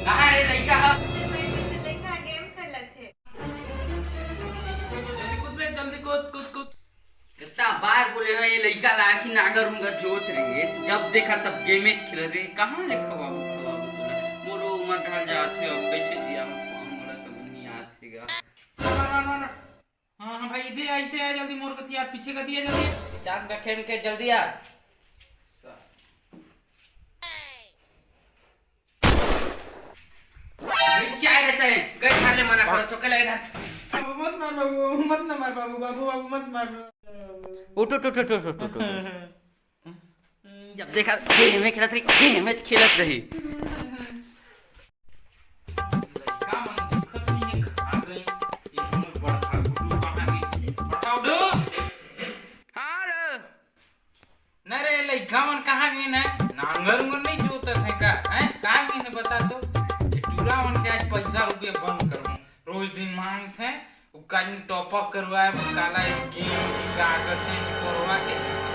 कहाँ रे लड़का हा? लड़का गेम खेलत है। जल्दी कूद बे, जल्दी कूद कूद कूद। कितना बार बोले हैं ये लड़का लाया कि नागर उंगर जोत रही है, जब देखा तब गेमे खेल रहे। कहाँ ले खवाबू खवाबू तोला मोरो उमर ढल जाते हो कैसे दिया मोरा सब नहीं आते गा। ना। हाँ हाँ भाई इधर आ जल्दी, मोर कतिया पीछे का दिया जल्दी। चाक रखे के जल्दी आ। चाय रहता है गए खाने मना करो तो कल इधर मत मार बाबू, मत ना मार बाबू, बाबू बाबू मत मार। उठ उठ उठ उठ उठ उठ उठ। जब देखा गेम खेलत रही। का मन दिक्कत नहीं है, खा गई ये हमर बड़का गुड्डू कहां गई? बताओ दो। हाँ रे न रे लइका मन कहां गई न? नांगर उंगर नहीं जोतत है का? हैं कहां गई न बता तो। ये टूला मन के आज पैसा रुपये बंद करूं, रोज दिन मांगते हैं काइन टॉपअप करवाए काला गेम का करते करवा के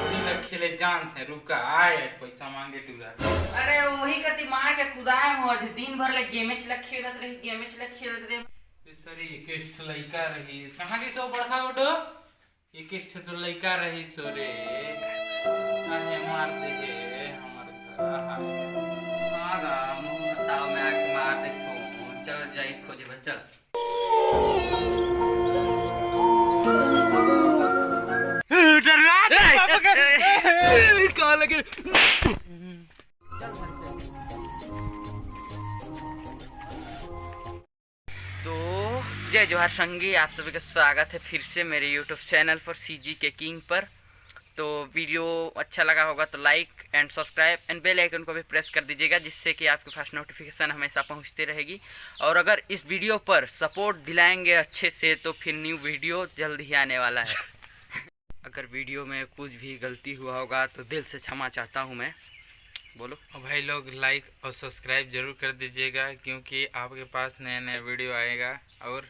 दिन खेले जानते रुका आए पैसा मांगे टूला। अरे वही कति मार के कुदाए हो दिन भर ले गेमे खेलत रही। सरी एक लइका रही कहां के सो बड़का गोडो एक तो लइका रही सो रे काहे मार दे हे हमर घर हाँ गा मुंह बताओ मैं आके मार देता हूँ। चल जाई खोजे भाई चल। कहाँ लगे? तो जय जोहार संगी, आप सभी का स्वागत है फिर से मेरे YouTube चैनल पर सीजी के किंग पर। तो वीडियो अच्छा लगा होगा तो like and subscribe and bell icon को भी प्रेस कर दीजिएगा, जिससे कि आपके पास नोटिफिकेशन हमेशा पहुंचती रहेगी। और अगर इस वीडियो पर सपोर्ट दिलाएंगे अच्छे से तो फिर न्यू वीडियो जल्द ही आने वाला है। अगर वीडियो में कुछ भी गलती हुआ होगा तो दिल से क्षमा चाहता हूँ मैं। बोलो। और भाई लोग लाइक और सब्सक्राइब जरूर कर दीजिएगा, क्योंकि आपके पास नया नया वीडियो आएगा। और